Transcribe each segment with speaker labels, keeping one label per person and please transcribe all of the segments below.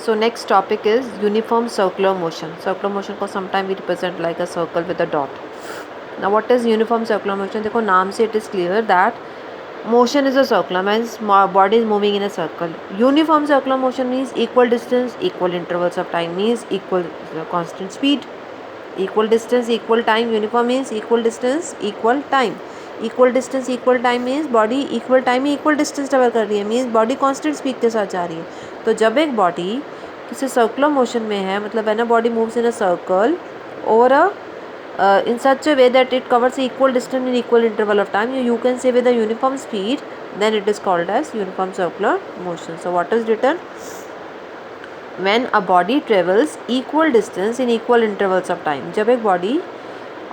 Speaker 1: So next topic is uniform circular motion. Circular motion को sometime we represent like a circle with a dot. Now what is uniform circular motion? देखो नाम से it is clear that motion is a circular, means body is moving in a circle. Uniform circular motion means equal distance, equal intervals of time, means equal constant speed. Equal distance, equal time. Uniform means equal distance, equal time. Equal distance equal time means body equal time में equal distance travel कर रही है, means body constant speed के साथ जा रही है. तो जब एक बॉडी किसी सर्कुलर मोशन में है, मतलब when a body moves in a circle over a in such a way that it covers equal distance in equal interval of time, you can say with a uniform speed, then it is called as uniform circular motion. So what is written? When a body travels equal distance in equal intervals of time. जब एक body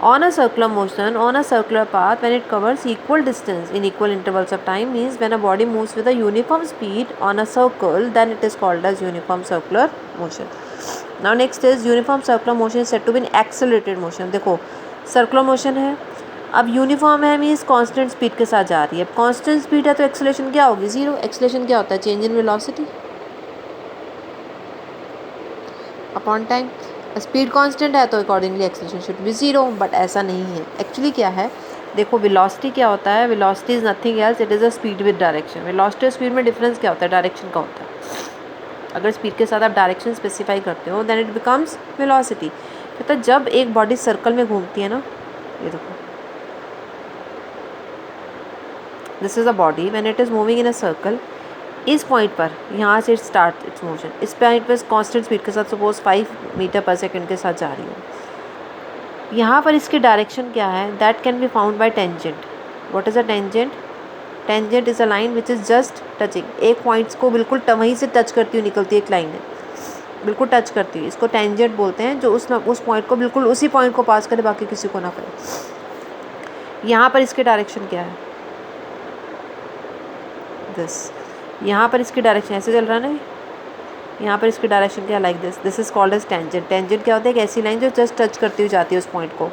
Speaker 1: on a circular motion on a circular path, when it covers equal distance in equal intervals of time, means when a body moves with a uniform speed on a circle, then it is called as uniform circular motion. Now next is uniform circular motion is said to be an accelerated motion. देखो circular motion है, अब uniform है means constant speed के साथ जा रही है. अब कांस्टेंट स्पीड है तो एक्सेलरेशन क्या होगी? जीरो. एक्सेलरेशन क्या होता है? Change in velocity upon time. Speed constant है तो accordingly acceleration should be zero, but ऐसा नहीं है. एक्चुअली क्या है, देखो वेलोसिटी क्या होता है? Velocity is nothing else, it is a speed with direction. Velocity और स्पीड में डिफरेंस क्या होता है? डायरेक्शन का होता है. अगर स्पीड के साथ आप डायरेक्शन स्पेसिफाई करते हो देन इट बिकम्स वेलोसिटी. मतलब जब एक बॉडी सर्कल में घूमती है ना, ये देखो this is a body when it is moving in a circle. इस पॉइंट पर यहाँ से स्टार्ट इट्स मोशन. इस पॉइंट पर कांस्टेंट स्पीड के साथ सपोज 5 मीटर पर सेकंड के साथ जा रही हूँ. यहाँ पर इसकी डायरेक्शन क्या है? That can be found by tangent. What is a tangent? Tangent is a line which is just touching. एक पॉइंट्स को बिल्कुल वहीं से टच करती हुई निकलती है, एक लाइन है बिल्कुल टच करती हुई. इसको टेंजेंट बोलते हैं, जो उस पॉइंट को बिल्कुल उसी पॉइंट को पास करे, बाकी किसी को ना करे. यहाँ पर इसकी डायरेक्शन क्या है? दिस. यहाँ पर इसकी डायरेक्शन ऐसे चल रहा है ना, यहाँ पर इसकी डायरेक्शन क्या? Like this. This is called as tangent. Tangent क्या होता है? एक ऐसी लाइन जो जस्ट टच करती हुई जाती है उस पॉइंट को.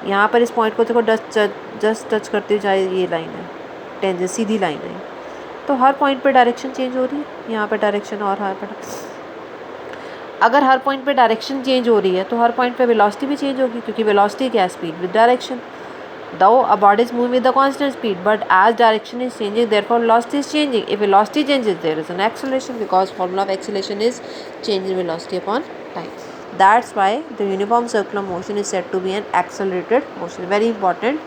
Speaker 1: यहाँ पर इस पॉइंट को देखो जस्ट टच करती हुई जाए, ये लाइन है टेंजेंट, सीधी लाइन है. तो हर पॉइंट पे डायरेक्शन चेंज हो रही है. यहाँ पर डायरेक्शन और हर पर, अगर हर पॉइंट पे डायरेक्शन चेंज हो रही है तो हर पॉइंट पे वेलोसिटी भी चेंज होगी, क्योंकि वेलोसिटी क्या है? Speed with direction. Though a body is moving with a constant speed, but as direction is changing, therefore velocity is changing. If velocity changes, there is an acceleration, because formula of acceleration is change in velocity upon time. That's why the uniform circular motion is said to be an accelerated motion. Very important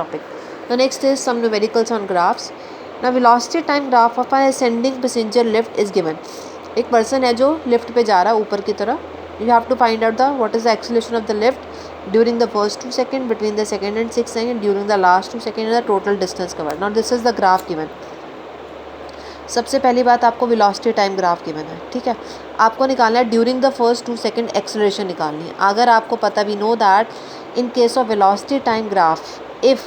Speaker 1: topic. The next is some numericals on graphs. Now velocity time graph of an ascending passenger lift is given. एक person है जो lift पे जा रहा है ऊपर की तरफ. You have to find out the what is the acceleration of the lift during the first 2 seconds, between the second and 6 seconds, during the last 2 seconds, and the total distance covered. Now this is the graph given. सबसे पहली बात आपको velocity time graph given है, ठीक है. आपको निकालना है during the first 2 second acceleration निकालनी है. अगर आपको पता भी know that in case of velocity time graph, if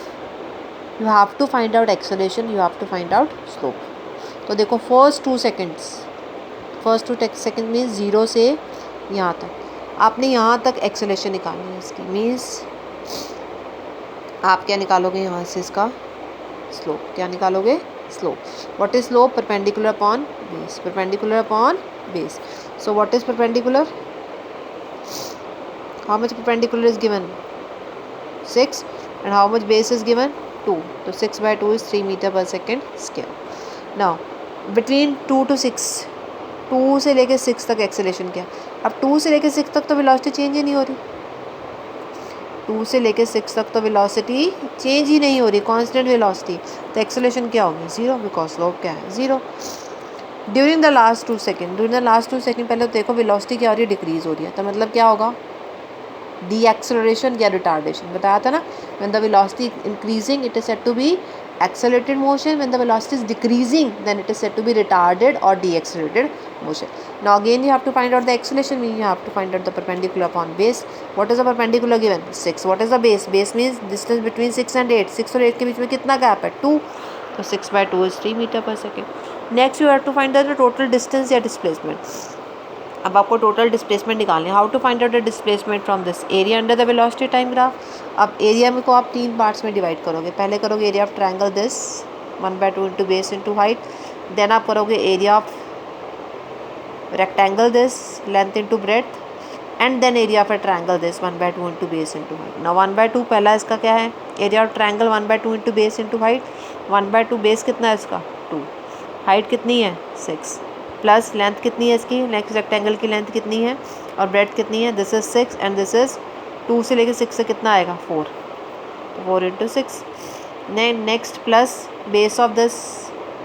Speaker 1: you have to find out acceleration, you have to find out slope. तो देखो फर्स्ट 2 सेकेंड मीन्स 0 से यहाँ तक आपने यहाँ तक एक्सेलरेशन निकालनी है इसकी. मीन्स आप क्या निकालोगे यहाँ से? इसका स्लोप. क्या निकालोगे? Slope. What is slope? Perpendicular upon base. Perpendicular upon base. So what is perpendicular? How much perpendicular is given? 6. And how much base is given? 2. तो 6/2 इज 3 मीटर पर second square. Now between 2 to 6, 2 से लेके 6 तक acceleration क्या? अब 2 से लेके 6 तक तो वेलोसिटी चेंज ही नहीं हो रही. 2 से लेके 6 तक तो वेलोसिटी चेंज ही नहीं हो रही, कांस्टेंट वेलोसिटी. तो एक्सेलरेशन क्या होगी? जीरो, बिकॉज स्लोप क्या है? Zero. During the last 2 second, during the last 2 second पहले तो देखो वेलोसिटी क्या हो रही है? डिक्रीज हो रही है. तो मतलब क्या होगा? डी एक्सेलरेशन या रिटार्डेशन. बताया था ना, when the velocity increasing it is said to be accelerated motion. When the velocity is decreasing, then it is said to be retarded or deaccelerated motion. Now again you have to find out the acceleration, means you have to find out the perpendicular upon base. What is the perpendicular given? 6. What is the base? Base means distance between 6 and 8. 6 और 8 के बीच में कितना gap है? 2. तो 6/2 is 3 metre पर second. Next you have to find out the total distance या displacement. अब आपको टोटल डिस्प्लेसमेंट निकालनी है. How to find out the displacement from this? Area under the velocity time graph. अब एरिया में को आप 3 पार्ट्स में डिवाइड करोगे. पहले करोगे area of triangle this 1/2 into base into height. Then आप करोगे area of rectangle this length into breadth and then area of a triangle this 1/2 into base into height. Now 1/2 पहला इसका क्या है, area of triangle 1/2 into base into height. 1/2 base कितना है इसका 2, height कितनी है 6, प्लस लेंथ कितनी है इसकी, नेक्स्ट रेक्टेंगल की लेंथ कितनी है और ब्रेड्थ कितनी है, this is 6 and this is 2 से लेकर 6 से कितना आएगा 4, 4 into 6. Next plus base of this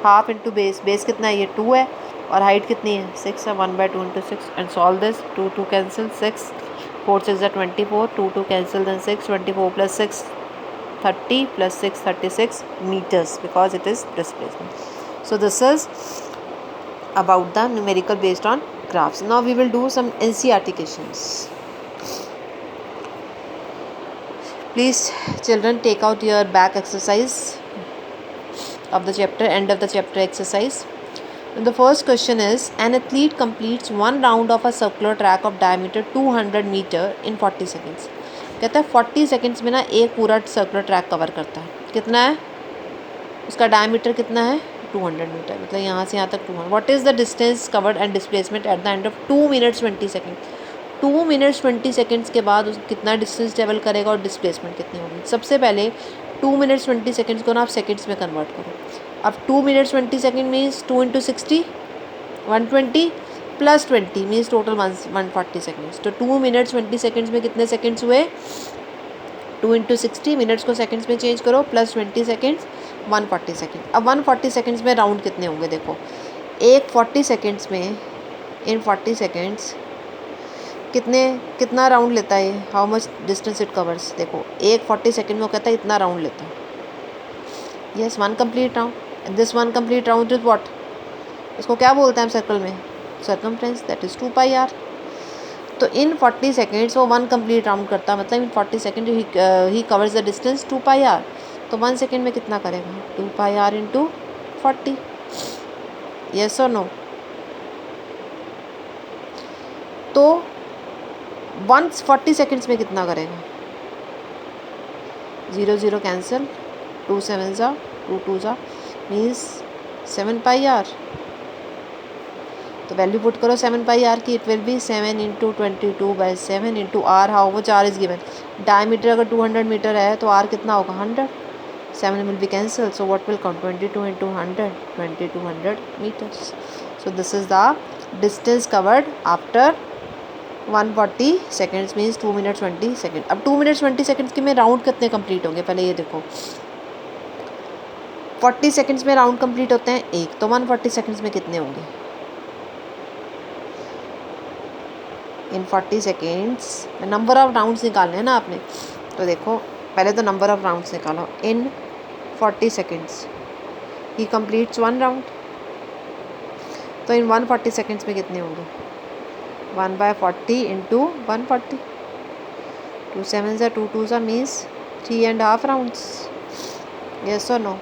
Speaker 1: half into base, base कितना है ये 2 है और हाइट कितनी है 6 है, 1/2 into 6 and solve this. 2 2 cancel, 6 4 6 are 24, 2 2 cancel, then 6 24 plus 6 30 plus 6 36 meters because it is displacement. So this is about the numerical based on graphs. Now we will do some NCERT questions. Please children take out your back exercise of the chapter, end of the chapter exercise. And the first question is, an athlete completes one round of a circular track of diameter 200 meter in 40 seconds. कहता है 40 seconds में ना एक पूरा circular track cover करता है. कितना है उसका डायमीटर, कितना है 200 मीटर, मतलब यहाँ से यहाँ तक 200. What is the distance covered and displacement at the end of 2 minutes 20 seconds. 2 minutes 20 seconds के बाद उस कितना डिस्टेंस ट्रेवल करेगा और डिस्प्लेसमेंट कितनी होगी. सबसे पहले 2 minutes 20 seconds को ना आप सेकेंड्स में कन्वर्ट करो. अब 2 minutes 20 seconds means 2 into 60 120 plus 20 means total 140 seconds. तो 2 minutes 20 seconds में कितने सेकेंड्स हुए, 2 into 60, मिनट्स को सेकेंड्स में चेंज करो, प्लस 20 seconds 140 seconds. अब 140 seconds में राउंड कितने होंगे देखो, एक 40 seconds में, इन 40 seconds कितना राउंड लेता है, how much distance it covers. देखो एक 40 seconds में वो कहता है इतना राउंड लेता है. Yes, 1 complete round. This 1 complete round is what, इसको क्या बोलते हैं हम सर्कल में, circumference, that is 2 pi r. तो इन 40 seconds वो 1 complete राउंड करता है, मतलब इन 40 seconds he covers the distance 2 pi r. तो 1 second में कितना करेगा, 2 pi r into 40. यस और नो. तो 140 seconds में कितना करेगा, 0 0 कैंसिल, 2 7 2 2 मीन्स 7 pi r. तो वैल्यू पुट करो 7 pi r की, it will B 7 into 22/7 into r. How much r is given, diameter अगर 200 मीटर है तो r कितना होगा 100. 7 will be cancelled, so what will come, 22 into 100, 2200 meters. So this is the distance covered after 140 seconds means 2 minutes 20 seconds. अब 2 minutes 20 seconds के में round कितने complete होंगे, पहले ये देखो. 40 seconds में राउंड कंप्लीट होते हैं एक, तो 140 seconds में कितने होंगे. इन 40 seconds नंबर ऑफ राउंड्स निकालने हैं ना आपने, तो देखो पहले तो नंबर ऑफ राउंड्स निकालो. इन 40 seconds ही completes 1 राउंड, तो इन 140 seconds में कितने होंगे, 1/40 into 140, 2 7 2 2 मीन्स 3.5 राउंड्स. यस और नो.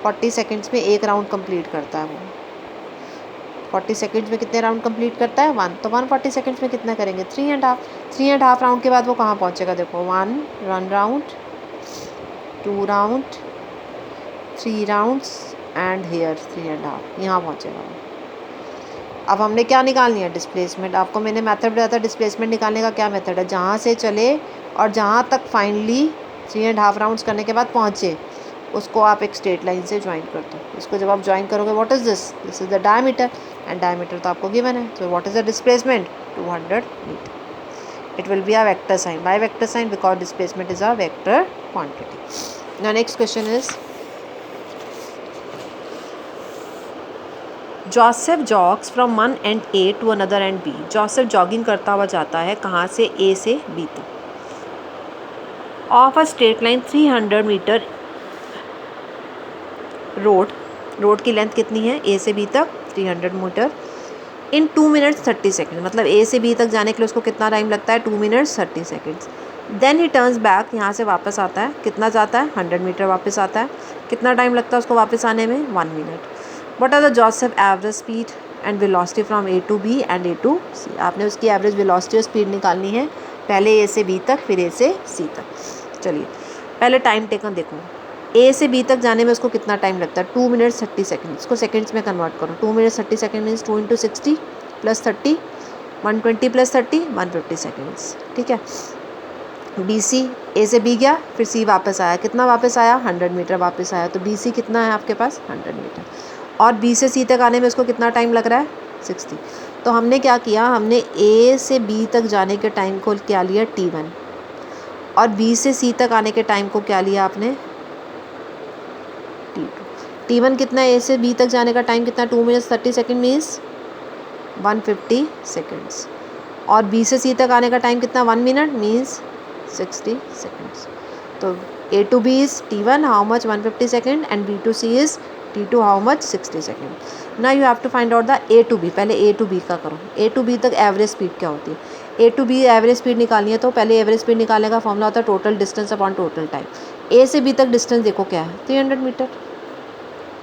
Speaker 1: 40 seconds में एक राउंड कंप्लीट करता है वो. 40 seconds में कितने राउंड कंप्लीट करता है 1, तो 140 seconds में कितना करेंगे 3.5 राउंड के बाद वो कहाँ पहुँचेगा देखो, 1 round, 2 round, 3 rounds and here 3.5, यहाँ पहुँचेगा वो. अब हमने क्या निकालनी है, डिस्प्लेसमेंट. आपको मैंने मेथड बताया था डिस्प्लेसमेंट निकालने का. क्या मेथड है, जहाँ से चले और जहाँ तक फाइनली 3.5 राउंड्स करने के बाद पहुँचे उसको आप एक स्ट्रेट लाइन से ज्वाइन कर दो. इसको जब आप ज्वाइन करोगे, what is this, this is the diameter and diameter तो आपको गिवन है. तो what is the displacement, 200 meter. It will be a vector sign. Why vector sign? Because displacement is a vector quantity. Now next question is, Joseph jogs from one end A to another end B. Joseph jogging करता हुआ जाता है कहाँ से, A से B तक. Off a straight line 300 meter road की length कितनी है A से B तक 300 मीटर. इन 2 minutes 30 seconds, मतलब A से B तक जाने के लिए उसको कितना टाइम लगता है, 2 minutes 30 seconds. Then he turns back, यहाँ से वापस आता है, कितना जाता है 100 मीटर वापस आता है. कितना टाइम लगता है उसको वापस आने में, 1 minute. What are the Joseph average speed and velocity from A to B and A to C. आपने उसकी एवरेज वेलोसिटी और स्पीड निकालनी है, पहले A से B तक फिर A से C तक. चलिए पहले टाइम टेकन देखो. A से B तक जाने में उसको कितना टाइम लगता है, 2 minutes 30 seconds. इसको सेकेंड्स में कन्वर्ट करो. 2 minutes 30 seconds means 2 into 60, plus 30, 120 plus 30, 150 seconds, ठीक है। BC, A से B गया, फिर C वापस आया, कितना वापस आया, 100 मीटर वापस आया, तो BC कितना है आपके पास, 100 मीटर। और B से C तक आने में उसको कितना टाइम लग रहा है, 60। तो हमने क्या किया, हमने A से B तक जाने के टाइम को क्या लिया, T1, और B से C तक आने के टाइम को क्या लिया आपने, T2। T1 कितना है, A से B तक जाने का टाइम कितना, 2 मिनट 30 सेकेंड मीन्स 150 सेकेंड्स, और B से C तक आने का टाइम कितना, 1 मिनट मीन्स 60 seconds. तो A to B is T1 how much, 150 second, and B to C is T2 how much, 60 second. Now you have to find out the A to B. पहले A to B का करो। A to B तक average speed क्या होती है, A to B average speed निकालनी है, तो पहले एवरेज स्पीड निकालने का फॉर्मूला होता है total distance upon total time. A से B तक डिस्टेंस देखो क्या है, 300 मीटर,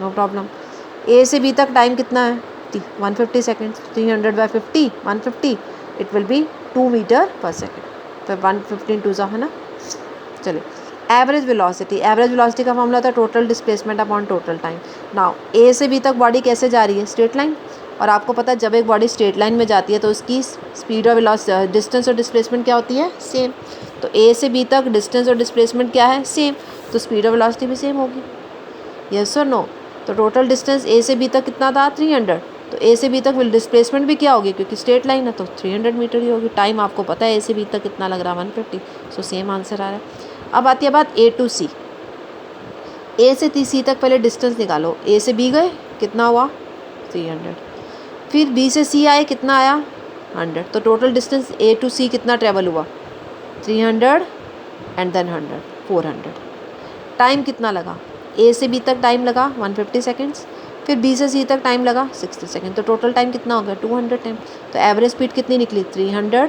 Speaker 1: नो प्रॉब्लम। A से B तक टाइम कितना है, 150 second, 300 by 50, 150, it will be 2 meter पर सेकेंड, तो 115 टू है ना। चलिए, एवरेज वेलोसिटी का फॉर्मूला था total displacement upon total time. Now A से B तक बॉडी कैसे जा रही है, स्ट्रेट लाइन, और आपको पता है जब एक बॉडी स्ट्रेट लाइन में जाती है तो उसकी स्पीड और डिस्टेंस और डिस्प्लेसमेंट क्या होती है, सेम। तो A से B तक डिस्टेंस और डिस्प्लेसमेंट क्या है, सेम, तो स्पीड और वेलोसिटी भी सेम होगी, यस और नो। तो टोटल डिस्टेंस A से B तक कितना था, 300, तो A से B तक डिस्प्लेसमेंट भी क्या होगी, क्योंकि स्ट्रेट लाइन है तो 300 मीटर ही होगी। टाइम आपको पता है A से B तक कितना लग रहा है, 150, सो सेम आंसर आ रहा है। अब आती है बात A to C। A से C तक पहले डिस्टेंस निकालो, A से B गए, कितना हुआ, 300, फिर B से C आए, कितना आया, 100, तो total distance A to C कितना ट्रेवल हुआ, 300 एंड देन 100, 400। टाइम कितना लगा, A से B तक टाइम लगा 150 सेकेंड्स, फिर B से C तक टाइम लगा 60 सेकेंड, तो टोटल टाइम कितना हो गया, 200 टाइम। तो एवरेज स्पीड कितनी निकली, 300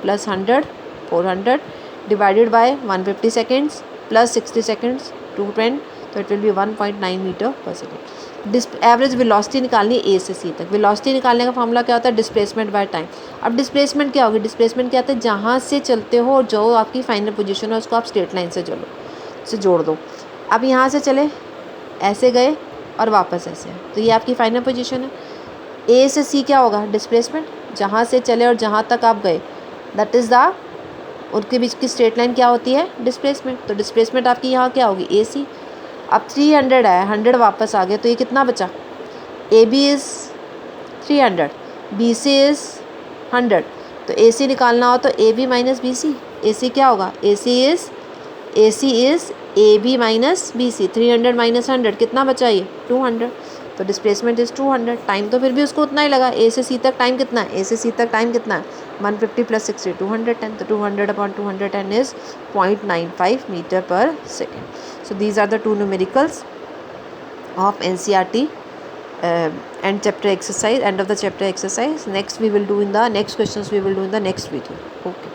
Speaker 1: plus 100, 400 divided by 150 seconds plus 60 seconds, 210, तो इट विल बी 1.9 मीटर पर सेकेंड। एवरेज वेलोसिटी निकालनी है A से C तक। वेलोसिटी निकालने का फॉर्मूला क्या होता है, डिस्प्लेसमेंट बाय टाइम। अब डिस्प्लेसमेंट क्या होगी, डिस्प्लेसमेंट क्या होता है, जहाँ से चलते हो और जो आपकी फाइनल पोजीशन है उसको आप स्ट्रेट लाइन से जोड़ दो। अब यहाँ से चले, ऐसे गए और वापस ऐसे, तो ये आपकी फाइनल पोजीशन है। A से C क्या होगा, डिस्प्लेसमेंट, जहाँ से चले और जहाँ तक आप गए, दैट इज़ द, उनके बीच की स्ट्रेट लाइन क्या होती है, डिस्प्लेसमेंट। तो डिस्प्लेसमेंट आपकी यहाँ क्या होगी, AC। अब 300 है, 100 वापस आ गए, तो ये कितना बचा, AB इज़ 300, BC इज़ 100, तो AC निकालना हो तो AB माइनस BC। AC क्या होगा, AC is AB minus BC, 300 minus 100 कितना बचा, ये 200, तो डिस्प्लेसमेंट इज़ 200। टाइम तो फिर भी उसको उतना ही लगा। A से C तक टाइम कितना है, A से C तक टाइम कितना है, 150 प्लस 60, 210, तो 200 अपॉन 210 इज़ 0.95 मीटर पर second. So these are the two numericals of NCERT and chapter exercise, end of the chapter exercise. Next we will do in the next questions we will do in the next video. Okay.